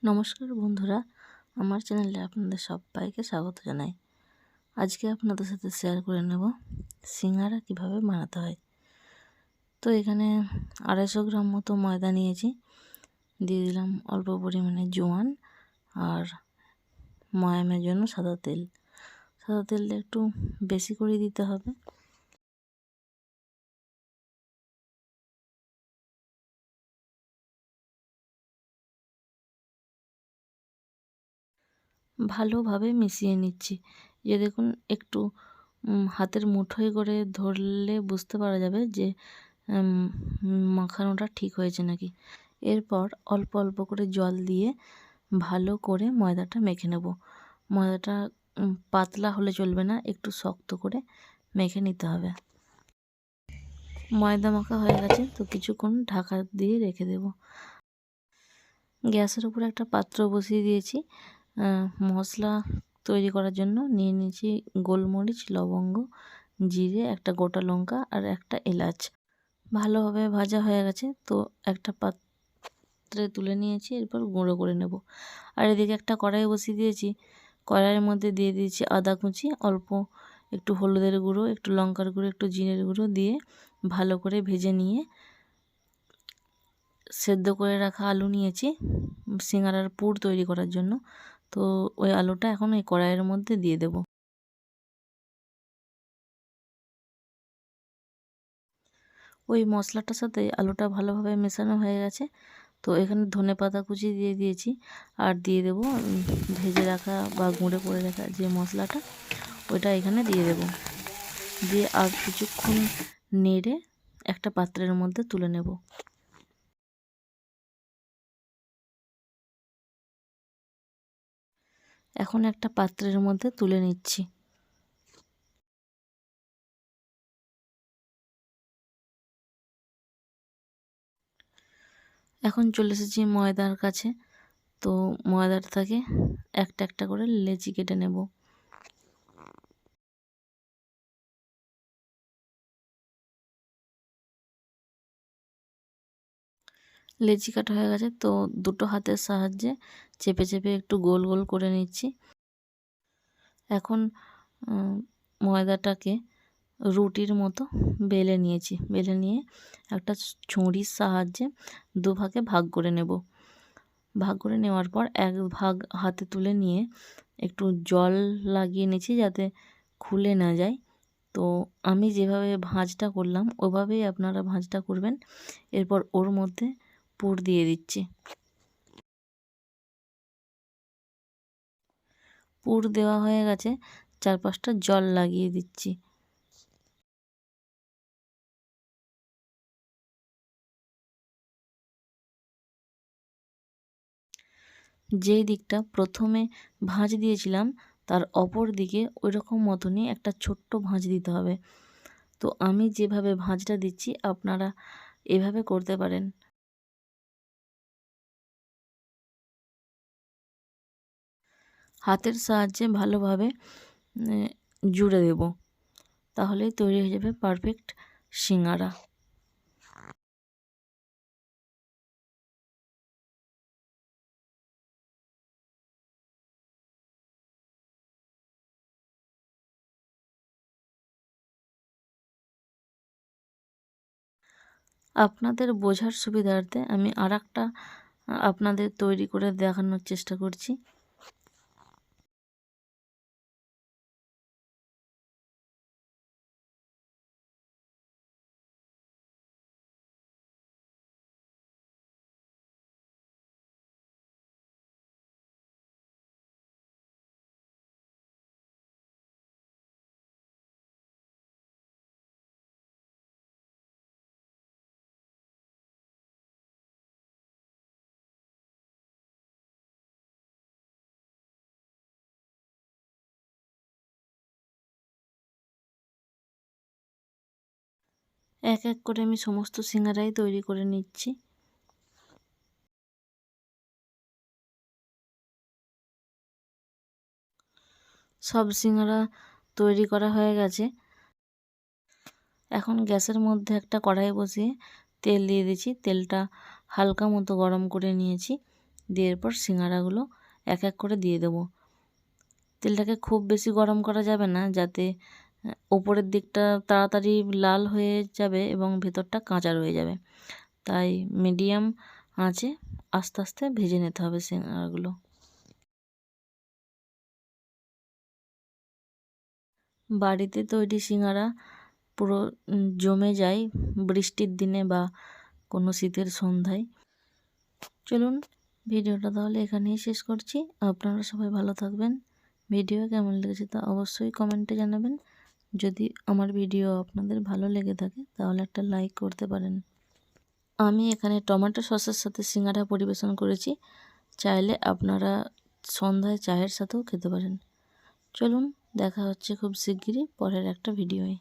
নমস্কার বন্ধুরা, আমার চ্যানেলে আপনাদের সবাইকে স্বাগত জানাই। আজকে আপনাদের সাথে শেয়ার করে নেব সিঙ্গারা কিভাবে বানাতে হয়। তো এখানে 250 গ্রাম মতো ময়দা নিয়েছি, দিয়ে দিলাম অল্প পরিমাণে জোয়ান আর ময়ামের জন্য সাদা তেল। সাদা তেলটা একটু বেশি করে দিতে হবে। ভালোভাবে মিশিয়ে নিচ্ছি। যে দেখুন একটু হাতের মুঠোয় করে ধরলে বুঝতে পারা যাবে যে মাখানোটা ঠিক হয়েছে নাকি। এরপর অল্প অল্প করে জল দিয়ে ভালো করে ময়দাটা মেখে নেব। ময়দাটা পাতলা হলে চলবে না, একটু শক্ত করে মেখে নিতে হবে। ময়দা মাখা হয়ে গেছে, তো কিছুক্ষণ ঢাকা দিয়ে রেখে দেব। গ্যাসের উপর একটা পাত্র বসিয়ে দিয়েছি। মশলা তৈরি করার জন্য নিয়ে নিয়েছি গোলমরিচ, লবঙ্গ, জিরে, একটা গোটা লঙ্কা আর একটা এলাচ। ভালোভাবে ভাজা হয়ে গেছে, তো একটা পাত্রে তুলে নিয়েছি। এরপর গুঁড়ো করে নেব। আর এদিকে একটা কড়াই বসিয়ে দিয়েছি। কড়াইয়ের মধ্যে দিয়ে দিয়েছি আদা কুচি, অল্প একটু হলুদের গুঁড়ো, একটু লঙ্কার গুঁড়ো, একটু জিরের গুঁড়ো দিয়ে ভালো করে ভেজে নিয়ে সেদ্ধ করে রাখা আলু নিয়েছি সিঙ্গারার পুর তৈরি করার জন্য। তো ওই আলুটা এখন এই কড়াইয়ের মধ্যে দিয়ে দেব। ওই মশলাটার সাথে আলুটা ভালোভাবে মেশানো হয়ে গেছে। তো এখানে ধনেপাতা কুচি দিয়ে দিয়েছি আর দিয়ে দেব ভেজে রাখা বা গুঁড়ো করে রাখা যে মশলাটা, ওইটা এখানে দিয়ে দেব। দিয়ে আর কিছুক্ষণ নেড়ে একটা পাত্রের মধ্যে তুলে নেব। এখন একটা পাত্রের মধ্যে তুলে নিচ্ছি। এখন চলে এসেছি ময়দার কাছে। তো ময়দাটা থেকে একটা একটা করে লেচি কেটে নেব। লেচি কাটা হয়ে গেছে, তো দুটো হাতের সাহায্যে চেপে চেপে একটু গোল গোল করে নিচ্ছি। এখন ময়দাটাকে রুটির মতো বেলে নিয়েছি। বেলে নিয়ে একটা ছুরির সাহায্যে দুভাগে ভাগ করে নেব। ভাগ করে নেওয়ার পর এক ভাগ হাতে তুলে নিয়ে একটু জল লাগিয়ে নিয়েছি যাতে খুলে না যায়। তো আমি যেভাবে ভাঁজটা করলাম ওভাবেই আপনারা ভাঁজটা করবেন। এরপর ওর মধ্যে পুর দিয়ে দিচ্ছি। পুর দেওয়া হয়ে গেছে, 4-5টা জল লাগিয়ে দিচ্ছি। যেই দিকটা প্রথমে ভাঁজ দিয়েছিলাম তার অপর দিকে ওই রকম মতনই একটা ছোট্ট ভাঁজ দিতে হবে। তো আমি যেভাবে ভাঁজটা দিচ্ছি আপনারা এভাবে করতে পারেন। হাতের সাহায্যে ভালোভাবে জুড়ে দেব, তাহলেই তৈরি হয়ে যাবে পারফেক্ট সিঙ্গারা। আপনাদের বোঝার সুবিধার্থে আমি আরেকটা আপনাদের তৈরি করে দেখানোর চেষ্টা করছি। এক এক করে আমি সমস্ত সিঙ্গারাই তৈরি করে নিচ্ছি। সব সিঙ্গারা তৈরি করা হয়ে গেছে। এখন গ্যাসের মধ্যে একটা কড়াই বসিয়ে তেল দিয়ে দিচ্ছি। তেলটা হালকা মতো গরম করে নিয়েছি। দিয়ে এরপর সিঙ্গারাগুলো এক এক করে দিয়ে দেবো। তেলটাকে খুব বেশি গরম করা যাবে না, যাতে ওপরের দিকটা তাড়াতাড়ি লাল হয়ে যাবে এবং ভেতরটা কাঁচা রয়ে যাবে। তাই মিডিয়াম আঁচে আস্তে আস্তে ভেজে নিতে হবে সিঙ্গারাগুলো। বাড়িতে তৈরি সিঙ্গারা পুরো জমে যায় বৃষ্টির দিনে বা কোনো শীতের সন্ধ্যায়। চলুন ভিডিওটা তাহলে এখানেই শেষ করছি। আপনারা সবাই ভালো থাকবেন। ভিডিও কেমন লেগেছে তা অবশ্যই কমেন্টে জানাবেন। যদি আমার ভিডিও আপনাদের ভালো লেগে থাকে তাহলে একটা লাইক করতে পারেন। আমি এখানে টমেটো সসের সাথে সিঙ্গারা পরিবেশন করেছি, চাইলে আপনারা সন্ধ্যায় চায়ের সাথেও খেতে পারেন। চলুন দেখা হচ্ছে খুব শিগগিরই পরের একটা ভিডিওয়।